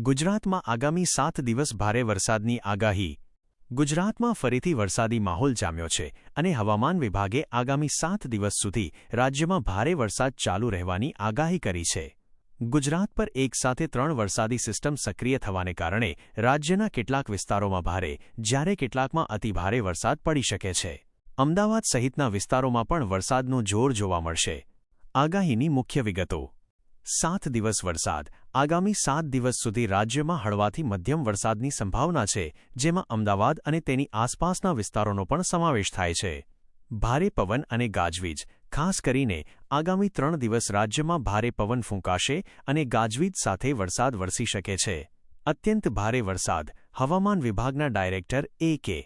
ગુજરાતમાં આગામી 7 દિવસ ભારે વરસાદની આગાહી। ગુજરાતમાં ફરીથી વરસાદી માહોલ જામ્યો છે અને હવામાન વિભાગે આગામી 7 દિવસ સુધી રાજ્યમાં ભારે વરસાદ ચાલુ રહેવાની આગાહી કરી છે। ગુજરાત પર એકસાથે 3 વરસાદી સિસ્ટમ સક્રિય થવાને કારણે રાજ્યના કેટલાક વિસ્તારોમાં ભારે જ્યારે કેટલાકમાં અતિભારે વરસાદ પડી શકે છે। અમદાવાદ સહિતના વિસ્તારોમાં પણ વરસાદનું જોર જોવા મળશે। આગાહીની મુખ્ય વિગતો। 7 દિવસ વરસાદ। આગામી 7 દિવસ સુધી રાજ્યમાં હળવાથી મધ્યમ વરસાદની સંભાવના છે, જેમાં અમદાવાદ અને તેની આસપાસના વિસ્તારોનો પણ સમાવેશ થાય છે। ભારે પવન અને ગાજવીજ। ખાસ કરીને આગામી 3 દિવસ રાજ્યમાં ભારે પવન ફૂંકાશે અને ગાજવીજ સાથે વરસાદ વરસી શકે છે। અત્યંત ભારે વરસાદ। હવામાન વિભાગના ડાયરેક્ટર એ.કે.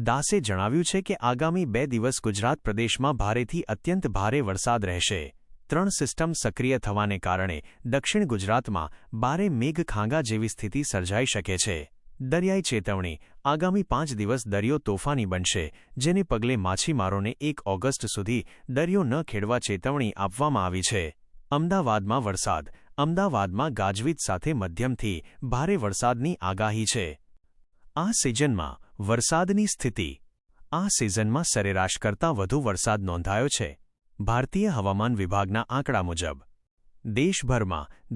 દાસે જણાવ્યું છે કે આગામી 2 દિવસ ગુજરાત પ્રદેશમાં ભારેથી અત્યંત ભારે વરસાદ રહેશે। 3 સિસ્ટમ સક્રિય થવાને કારણે દક્ષિણ ગુજરાતમાં ભારે મેઘખાંગા જેવી સ્થિતિ સર્જાઈ શકે છે। દરિયાઈ ચેતવણી। આગામી 5 દિવસ દરિયો તોફાની બનશે, જેને પગલે માછીમારોને 1 ઓગસ્ટ સુધી દરિયો ન ખેડવા ચેતવણી આપવામાં આવી છે। અમદાવાદમાં વરસાદ। અમદાવાદમાં ગાજવીજ સાથે મધ્યમથી ભારે વરસાદની આગાહી છે। આ સિઝનમાં વરસાદની સ્થિતિ। આ સિઝનમાં સરેરાશ કરતાં વધુ વરસાદ નોંધાયો છે। ભારતીય હવામાન વિભાગના આંકડા મુજબ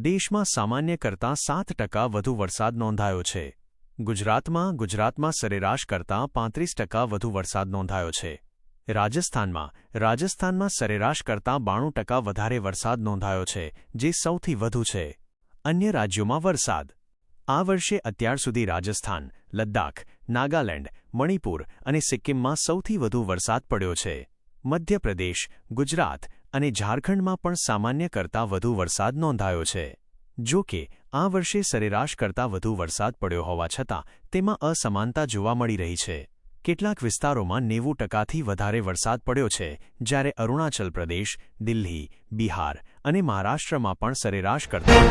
દેશમાં સામાન્ય કરતાં 7% વધુ વરસાદ નોંધાયો છે। ગુજરાતમાં સરેરાશ કરતાં 35% વધુ વરસાદ નોંધાયો છે। રાજસ્થાનમાં સરેરાશ કરતાં 92% વધારે વરસાદ નોંધાયો છે, જે સૌથી વધુ છે। અન્ય રાજ્યોમાં વરસાદ। આ વર્ષે અત્યાર સુધી રાજસ્થાન, લદ્દાખ, નાગાલેન્ડ, મણિપુર અને સિક્કિમમાં સૌથી વધુ વરસાદ પડ્યો છે। મધ્યપ્રદેશ, ગુજરાત અને ઝારખંડમાં પણ સામાન્ય કરતાં વધુ વરસાદ નોંધાયો છે। જો કે આ વર્ષે સરેરાશ કરતાં વધુ વરસાદ પડ્યો હોવા છતાં તેમાં અસમાનતા જોવા મળી રહી છે। કેટલાક વિસ્તારોમાં 90%થી વધારે વરસાદ પડ્યો છે, જ્યારે અરુણાચલ પ્રદેશ, દિલ્હી, બિહાર અને મહારાષ્ટ્રમાં પણ સરેરાશ કરતાં